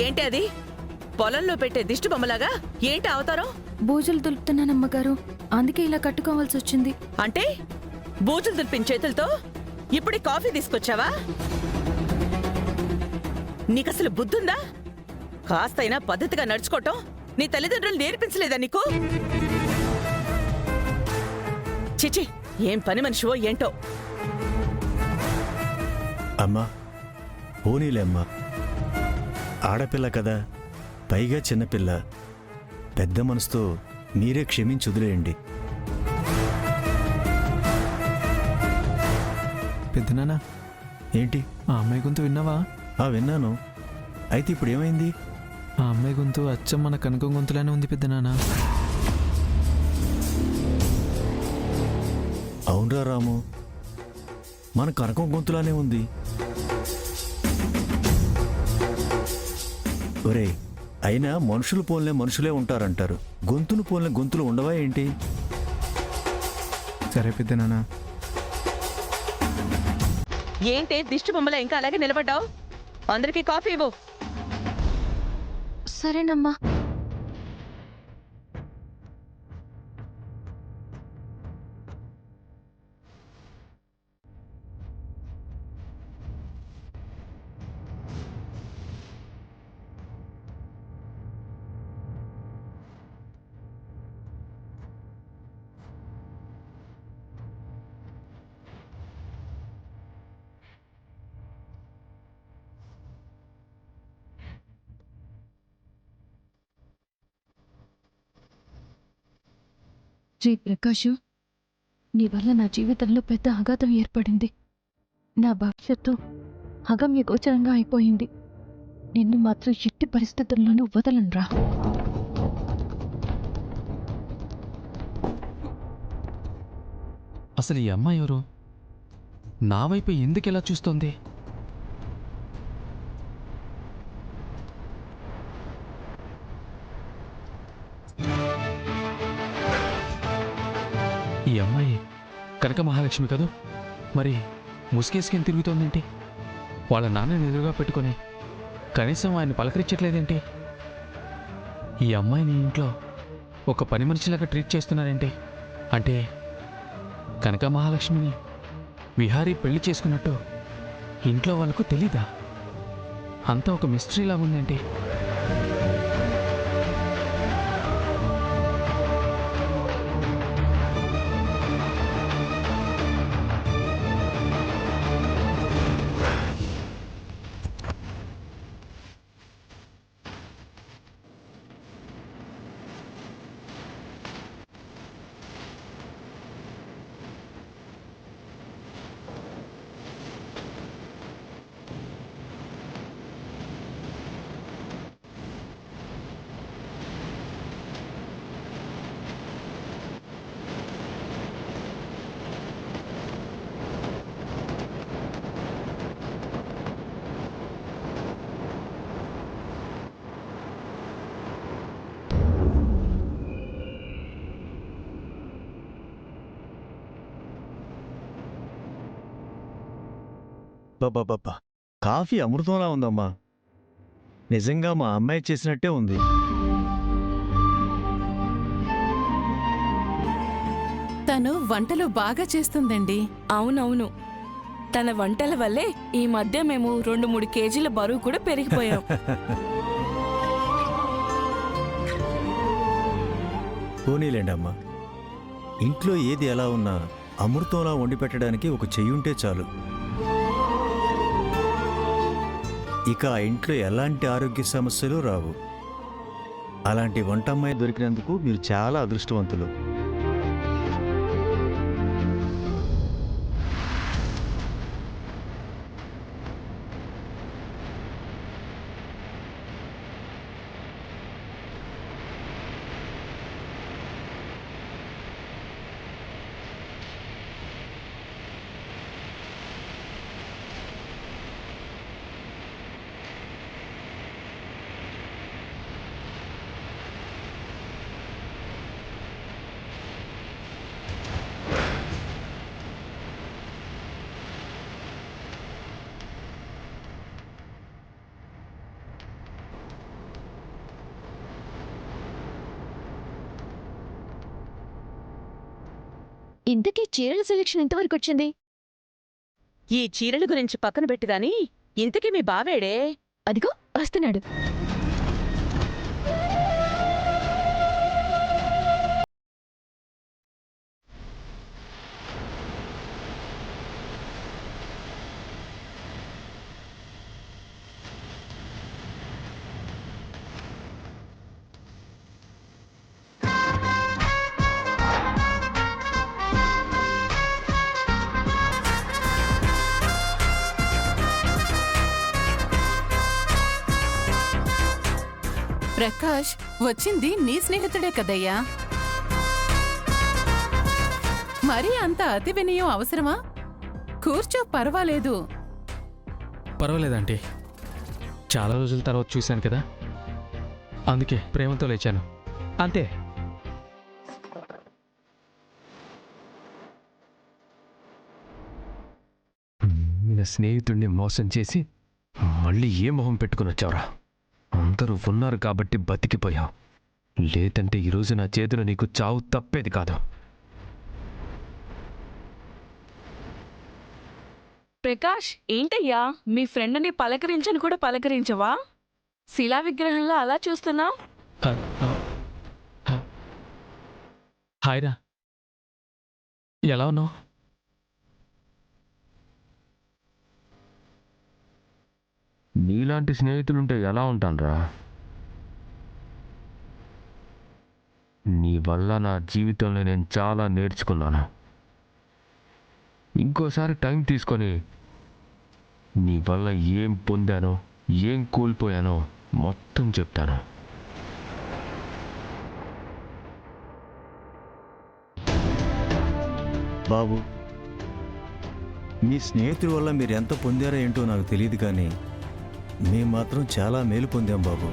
ఏంటి అది? పొలంలో పెట్టే దిష్టి బొమ్మలాగా ఏంటి అవతారం? బూజులు దులుపుతున్నానమ్మగారు, అందుకే ఇలా కట్టుకోవాల్సి వచ్చింది. అంటే బూజులు దులిపిన చేతులతో ఇప్పుడే కాఫీ తీసుకొచ్చావా? నీకసలు బుద్ధుందా? కాస్తైనా పద్ధతిగా నడుచుకోవటం నీ తల్లిదండ్రులు నేర్పించలేదా నీకు? చిచి, ఏం పని మనిషివో ఏంటో. అమ్మా, పోనీలే అమ్మా, ఆడపిల్ల కదా, పైగా చిన్నపిల్ల. పెద్ద మనసుతో మీరే క్షమించి వదిలేయండి. పెద్దనాన్న, ఏంటి? ఆ అమ్మాయి గొంతు విన్నావా? విన్నాను. అయితే ఇప్పుడు ఏమైంది? ఆ అమ్మాయి గొంతు అచ్చం మన కనకం గొంతులానే ఉంది పెద్దనాన్న. అవునరా రాము, మన కనకం గొంతులానే ఉంది. ఒరే, అయినా మనుషులు పోలే మనుషులే ఉంటారంటారు, గొంతులు పోలే గొంతులు ఉండవా ఏంటి? సరే పెద్దనాన్న. ఏంటి దిష్టి బొమ్మలా ఇంకా అలాగే నిలబడ్డావు? అందరికీ కాఫీ ఇవ్వు. సరేనమ్మా. ప్రకాషు, నీ వల్ల నా జీవితంలో పెద్ద ఆఘాతం ఏర్పడింది. నా భవిష్యత్తు అగమ్యగోచరంగా అయిపోయింది. నిన్ను మాత్రం ఎట్టి పరిస్థితుల్లోనూ వదలనురా. అసలు ఈ అమ్మాయి ఎవరు? నా వైపు ఎందుకెలా చూస్తోంది? ఈ అమ్మాయి కనక మహాలక్ష్మి కదూ? మరి ముసుగేసుకుని తిరుగుతోందేంటి? వాళ్ళ నాన్నని ఎదురుగా పెట్టుకొని కనీసం ఆయన పలకరించట్లేదేంటి? ఈ అమ్మాయిని ఇంట్లో ఒక పని మనిషిలాగా ట్రీట్ చేస్తున్నారేంటి? అంటే కనక మహాలక్ష్మిని విహారీ పెళ్లి చేసుకున్నట్టు ఇంట్లో వాళ్ళకు తెలీదా? అంతా ఒక మిస్టరీలాగా ఉందేంటి? బాబా, కాఫీ అమృతంలా ఉందమ్మా. నిజంగా మా అమ్మాయి చేసినట్టే ఉంది. తను వంటలు బాగా చేస్తుందండి. అవునవును, తన వంటల వల్లే ఈ మధ్య మేము 2-3 కేజీల బరువు కూడా పెరిగిపోయాం. పోనీలేండి అమ్మా, ఇంట్లో ఏది ఎలా ఉన్నా అమృతంలా వండి పెట్టడానికి ఒక చెయ్యుంటే చాలు. ఇక ఆ ఇంట్లో ఎలాంటి ఆరోగ్య సమస్యలు రావు. అలాంటి వంటమ్మాయి దొరికినందుకు మీరు చాలా అదృష్టవంతులు. ఇంతకీ చీరల సెలెక్షన్ ఎంతవరకు వచ్చింది? ఈ చీరల గురించి పక్కన పెట్టి గాని ఇంతకీ మీ బావేడే? అదిగో వస్తున్నాడు. ప్రకాష్ వచ్చింది నీ స్నేహితుడే కదయ్యా. మరీ అంత అతి వినయం అవసరమా? కూర్చో, పర్వాలేదు. పర్వాలేదంటే చాలా రోజుల తర్వాత చూశాను కదా, అందుకే ప్రేమతో లేచాను అంతే. నా స్నేహితుడిని మోసం చేసి మళ్ళీ ఏ మొహం పెట్టుకుని వచ్చావురా? అందరూ ఉన్నారు కాబట్టి బతికిపోయావు, లేదంటే ఈరోజు నా చేతిలో నీకు చావు తప్పేది కాదు. ప్రకాష్, ఏంటయ్యా మీ ఫ్రెండ్ని పలకరించని కూడా పలకరించవా? శిలా విగ్రహంలో అలా చూస్తున్నావు? హాయ్రా, ఎలా ఉన్నావు? నీలాంటి స్నేహితులుంటే ఎలా ఉంటానురా? నీ వల్ల నా జీవితంలో నేను చాలా నేర్చుకున్నాను. ఇంకోసారి టైం తీసుకొని నీ వల్ల ఏం పొందానో ఏం కోల్పోయానో మొత్తం చెప్తాను. బాబు, మీ స్నేహితుడి వల్ల మీరు ఎంత పొందారో ఏంటో నాకు తెలియదు, కానీ మేము మాత్రం చాలా మేలు పొందాం బాబు.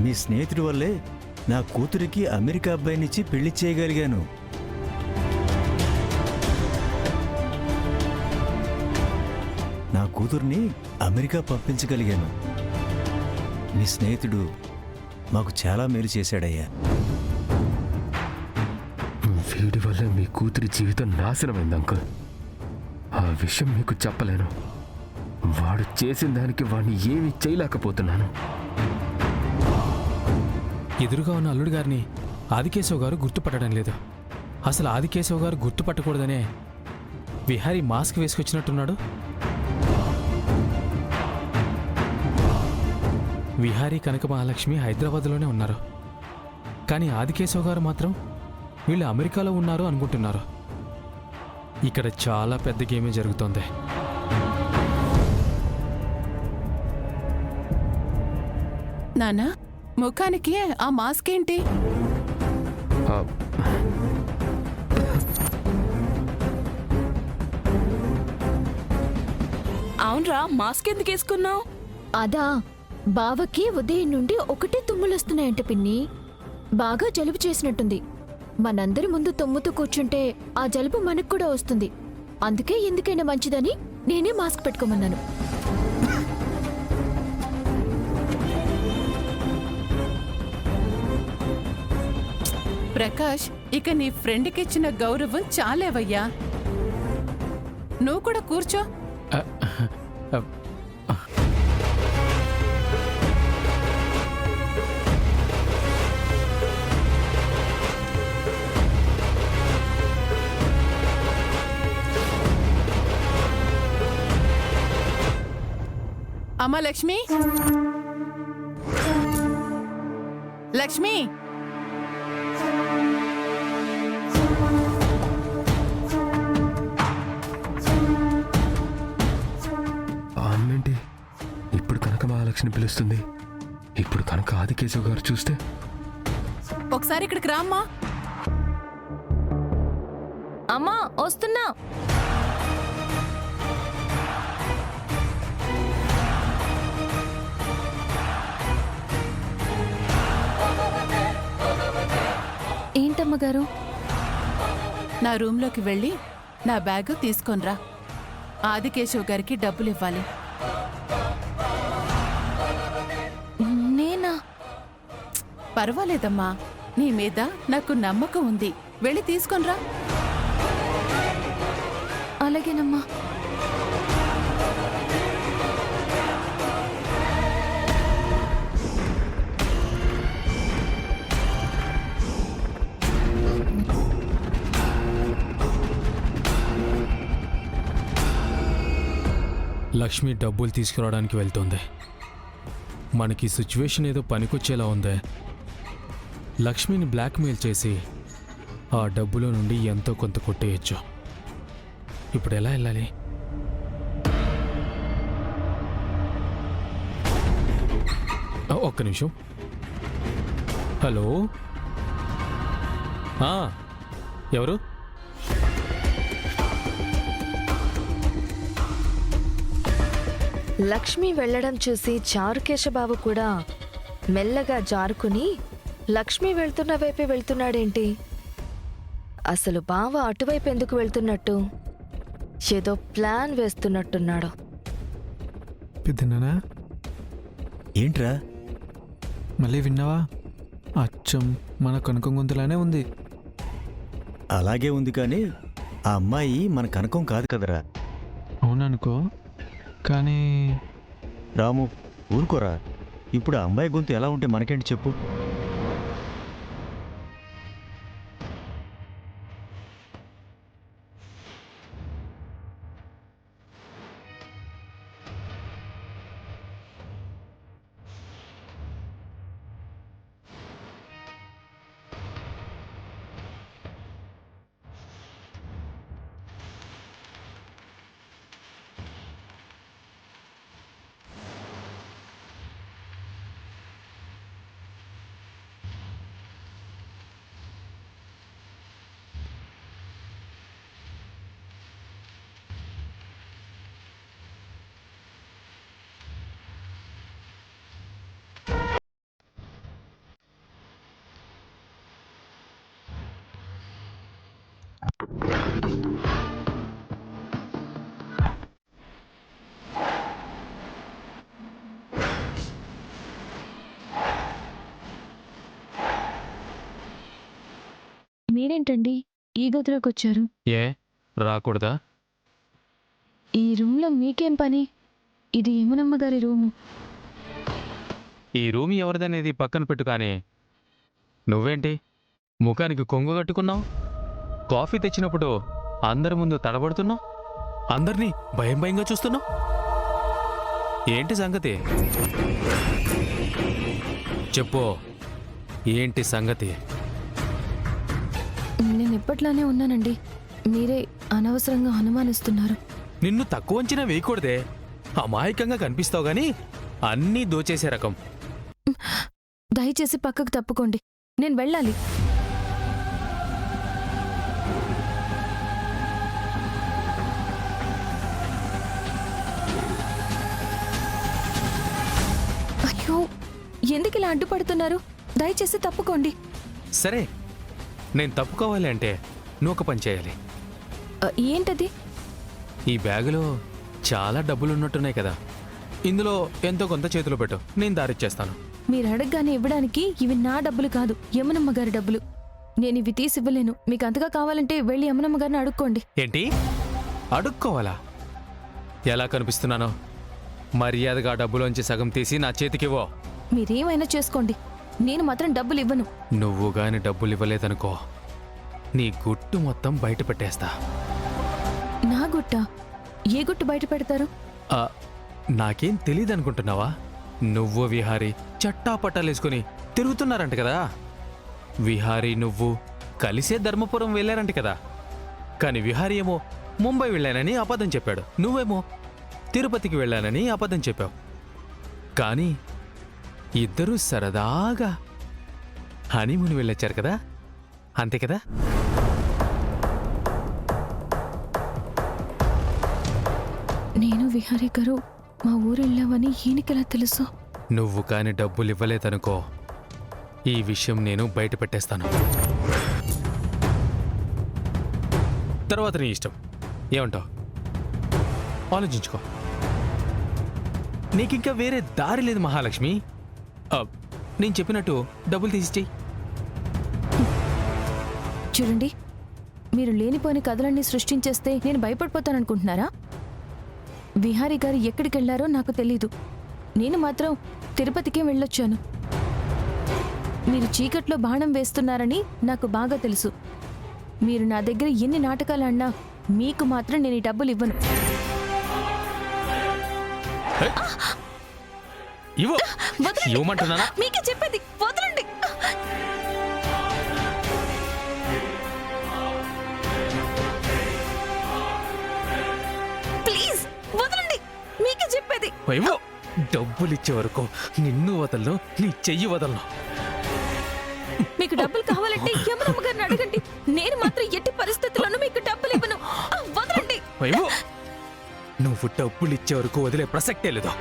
మీ స్నేహితుడి వల్లే నా కూతురికి అమెరికా అబ్బాయినిచ్చి పెళ్లి చేయగలిగాను. నా కూతుర్ని అమెరికా పంపించగలిగాను. మీ స్నేహితుడు మాకు చాలా మేలు చేశాడయ్యా. వీడి వల్ల మీ కూతురి జీవితం నాశనమైంది అంకుల్. ఆ విషయం మీకు చెప్పలేను. వాడు చేసిన దానికి వాడిని ఏమీ చేయలేకపోతున్నాను. ఎదురుగా ఉన్న అల్లుడు గారిని ఆదికేశవ్ గారు గుర్తుపట్టడం లేదు. అసలు ఆదికేశవ్ గారు గుర్తుపట్టకూడదనే విహారీ మాస్క్ వేసుకొచ్చినట్టున్నాడు. విహారీ కనక మహాలక్ష్మి హైదరాబాద్లోనే ఉన్నారు, కానీ ఆదికేశవ్ గారు మాత్రం వీళ్ళు అమెరికాలో ఉన్నారు అనుకుంటున్నారు. ఇక్కడ చాలా పెద్ద గేమే జరుగుతోంది. నానా, ముఖానికి ఆ మాస్క్ ఏంటి? అవునరా, మాస్క్ ఎందుకు వేసుకున్నావు? అదా, బావకి ఉదయం నుండి ఒకటే తుమ్ములొస్తున్నాయంట పిన్ని. బాగా జలుబు చేసినట్టుంది. మనందరి ముందు తుమ్ముతూ కూర్చుంటే ఆ జలుబు మనకు కూడా వస్తుంది. అందుకే ఎందుకైనా మంచిదని నేనే మాస్క్ పెట్టుకోమన్నాను. ప్రకాష్, ఇక నీ ఫ్రెండ్కి ఇచ్చిన గౌరవం చాలేవయ్యా. నువ్వు కూడా కూర్చో. అమ్మా లక్ష్మి, లక్ష్మి, అమ్మేంటి ఇప్పుడు కనక మహాలక్ష్మి పిలుస్తుంది? ఇప్పుడు కనక ఆదికేశవ్ గారు చూస్తే? ఒకసారి ఇక్కడికి రామ్మా. అమ్మా వస్తున్నా. ఏంటమ్మగారు? నా రూంలోకి వెళ్ళి నా బ్యాగు తీసుకొనిరా. ఆదికేశవ్ గారికి డబ్బులు ఇవ్వాలి. నేనా? పర్వాలేదమ్మా, నీ మీద నాకు నమ్మకం ఉంది, వెళ్ళి తీసుకొనిరా. అలాగేనమ్మా. లక్ష్మి డబ్బులు తీసుకురావడానికి వెళ్తోంది. మనకి సిచ్యువేషన్ ఏదో పనికొచ్చేలా ఉంది. లక్ష్మిని బ్లాక్మెయిల్ చేసి ఆ డబ్బులో నుండి ఎంతో కొంత కొట్టేయచ్చు. ఇప్పుడు ఎలా వెళ్ళాలి? ఒక్క నిమిషం. హలో, ఎవరు? లక్ష్మి వెళ్ళడం చూసి చారుకేశబాబు కూడా మెల్లగా జారుకుని లక్ష్మి వెళ్తున్న వైపే వెళ్తున్నాడేంటి? అసలు బావ అటువైపు ఎందుకు వెళ్తున్నట్టు? ఏదో ప్లాన్ వేస్తున్నట్టున్నాడు. పెద్దనా, ఏంట్రా? మళ్ళీ విన్నావా? అచ్చం మన కనకం గొంతులానే ఉంది. అలాగే ఉంది, కానీ ఆ అమ్మాయి మన కనకం కాదు కదరా. అవుననుకో, కానీ రాము, ఊరుకోరా. ఇప్పుడు ఆ అమ్మాయి గొంతు ఎలా ఉంటే మనకేంటి చెప్పు? మీరేంటండి ఈ గదిలోకి వచ్చారు? ఏ రాకూడదా? ఈ రూమ్లో మీకేం పని? ఇది యమునమ్మ గారి రూము. ఈ రూమ్ ఎవరిదనేది పక్కన పెట్టు, కానీ నువ్వేంటి ముఖానికి కొంగు కట్టుకున్నావు? కాఫీ తెచ్చినప్పుడు అందరి ముందు తడబడుతున్నావు, అందరినీ భయం భయంగా చూస్తున్నావు. ఏంటి సంగతి? చెప్పు, ఏంటి సంగతి? నేను ఎప్పట్లానే ఉన్నానండి. మీరే అనవసరంగా అనుమానిస్తున్నారు. నిన్ను తక్కువ అంచనా వేయకూడదే. అమాయకంగా కనిపిస్తావు గాని అన్నీ దోచేసే రకం. దయచేసి పక్కకు తప్పుకోండి, నేను వెళ్ళాలి. అయ్యో, ఎందుకు ఇలా అడ్డుపడుతున్నారు? దయచేసి తప్పుకోండి. సరే, నేను తప్పుకోవాలి అంటే నువ్వు ఒక పని చేయాలి. ఏంటది? ఈ బ్యాగులో చాలా డబ్బులున్నట్టున్నాయి కదా, ఇందులో ఎంతో కొంత చేతిలో పెట్టు, నేను దారిచ్చేస్తాను. మీరు అడగగానే ఇవ్వడానికి ఇవి నా డబ్బులు కాదు, యమునమ్మ గారి డబ్బులు. నేను ఇవి తీసి ఇవ్వలేను. మీకు అంతగా కావాలంటే వెళ్ళి యమునమ్మ గారిని అడుక్కోండి. ఏంటి అడుక్కోవాలా? ఎలా కనిపిస్తున్నానో? మర్యాదగా డబ్బులోంచి సగం తీసి నా చేతికివ్వో. మీరేమైనా చేసుకోండి, నేను మాత్రం డబ్బులు ఇవ్వను. నువ్వు గాని డబ్బులు ఇవ్వలేదనుకో, నీ గుట్టు మొత్తం బయట పెట్టేస్తా. నా గుట్ట? ఏ గుట్టు బయట పెడతారు? నాకేం తెలీదనుకుంటున్నావా? నువ్వు విహారీ చట్టాపట్టాలేసుకుని తిరుగుతున్నారంట కదా. విహారీ నువ్వు కలిసే ధర్మపురం వెళ్ళారంట కదా. కానీ విహారీ ఏమో ముంబై వెళ్ళానని అబద్ధం చెప్పాడు, నువ్వేమో తిరుపతికి వెళ్ళానని అబద్ధం చెప్పావు. కానీ ఇద్దరూ సరదాగా హనీమూన్ వెళ్ళొచ్చారు కదా, అంతే కదా? నేను విహారీ గారు మా ఊరు వెళ్ళామని ఈయనకెలా తెలుసు? నువ్వు కాని డబ్బులు ఇవ్వలేదనుకో, ఈ విషయం నేను బయట పెట్టేస్తాను. తర్వాత నీ ఇష్టం, ఏమంటావు? ఆలోచించుకో. నీకింకా వేరే దారి లేదు మహాలక్ష్మి. నేను చెప్పినట్టు డబ్బులు తీసి చెయ్యి. చూడండి, మీరు లేనిపోని కథలన్నీ సృష్టించేస్తే నేను భయపడిపోతాననుకుంటున్నారా? విహారీ గారు ఎక్కడికి వెళ్లారో నాకు తెలీదు. నేను మాత్రం తిరుపతికే వెళ్ళొచ్చాను. మీరు చీకట్లో బాణం వేస్తున్నారని నాకు బాగా తెలుసు. మీరు నా దగ్గర ఎన్ని నాటకాలు ఆడినా మీకు మాత్రం నేను ఈ డబ్బులు ఇవ్వను. ఇవ్వమంటున్నానా? మీకే చెప్పేది, వదలండి. ప్లీజ్ వదలండి, మీకే చెప్పేది. డబ్బులు ఇచ్చే వరకు నిన్ను వదలను, నీ చెయ్యి వదలను. మీకు డబ్బులు కావాలంటే యమునమ్మ గారిని అడగండి. నేను మాత్రం ఎట్టి పరిస్థితుల్లోనూ మీకు డబ్బులు ఇవ్వను. వదలండి. నువ్వు డబ్బులు ఇచ్చే వరకు వదిలే ప్రసక్తే లేదు.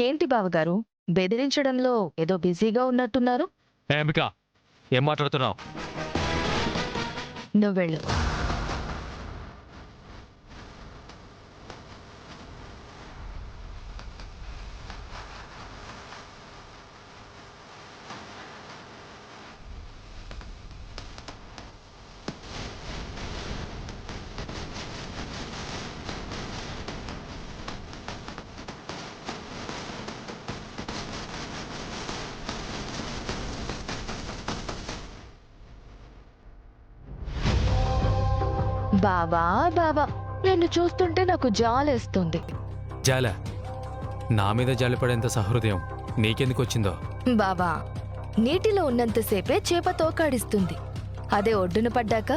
ఏంటి బావగారు, బెదిరించడంలో ఏదో బిజీగా ఉన్నట్టున్నారు? అంబిక, ఏం మాట్లాడుతున్నావు? నువ్వెళ్ళు. బావా బావా, నిన్ను చూస్తుంటే నాకు జాలేస్తుంది. జాల? నా మీద జాలిపడేంత సహృదయం నీకెందుకు వచ్చిందో? బావా, నీటిలో ఉన్నంతసేపే చేప తోకాడిస్తుంది. అదే ఒడ్డున పడ్డాక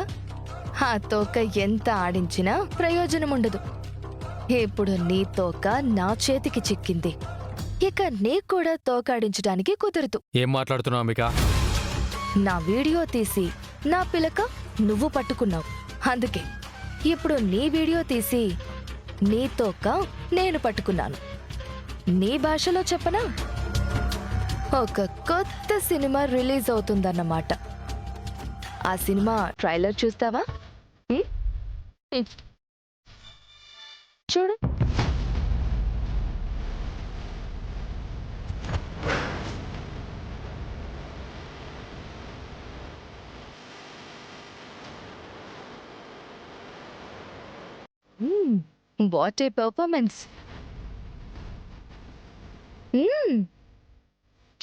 ఆ తోక ఎంత ఆడించినా ప్రయోజనం ఉండదు. ఇప్పుడు నీ తోక నా చేతికి చిక్కింది. ఇక నీకు కూడా తోకాడించడానికి కుదరదు. ఏం మాట్లాడుతున్నావు అంబిక? నా వీడియో తీసి నా పిలక నువ్వు పట్టుకున్నావు. అందుకే ఇప్పుడు నీ వీడియో తీసి నీ తోక నేను పట్టుకున్నాను. నీ భాషలో చెప్పనా? ఒక కొత్త సినిమా రిలీజ్ అవుతుందన్నమాట. ఆ సినిమా ట్రైలర్ చూస్తావా? చూడు. What a performance.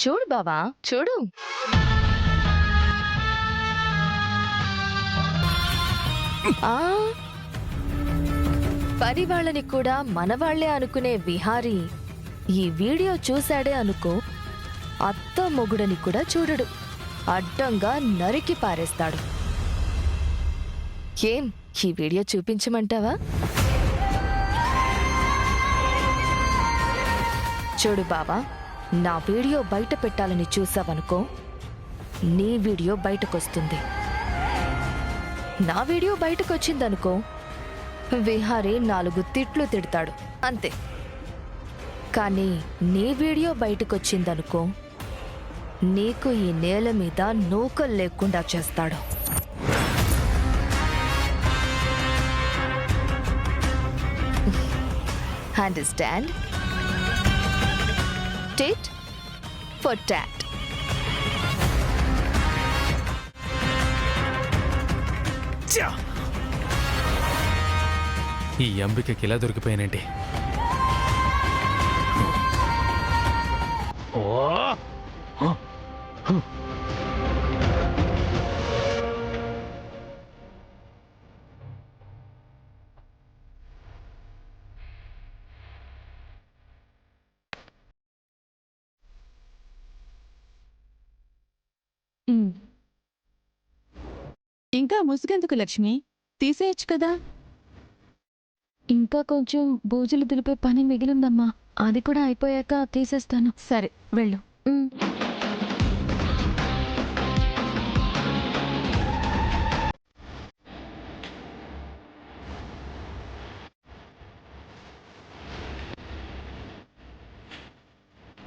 చూడు బావా, చూడు. పని వాళ్ళని కూడా మనవాళ్లే అనుకునే విహారీ ఈ వీడియో చూశాడే అనుకో, అత్త మొగుడని కూడా చూడడు, అడ్డంగా నరికి పారేస్తాడు. ఏం, ఈ వీడియో చూపించమంటావా? చూడు బావా, నా వీడియో బయట పెట్టాలని చూసావనుకో, నీ వీడియో బయటకొస్తుంది. నా వీడియో బయటకొచ్చిందనుకో, విహారీ 4 తిట్లు తిడతాడు, అంతే. కానీ నీ వీడియో బయటకొచ్చిందనుకో, నీకు ఈ నేల మీద నూకలు లేకుండా చేస్తాడు. Understand? Tit for tat. ఈ అంబికకి ఇలా దొరికిపోయానంటే. ఇంకా ముసుగెందుకు లక్ష్మి? తీసేయచ్చు కదా. ఇంకా కొంచెం బూజులు దులిపే పని మిగిలిందమ్మా. అది కూడా అయిపోయాక తీసేస్తాను. సరే వెళ్ళు. ఉమ్.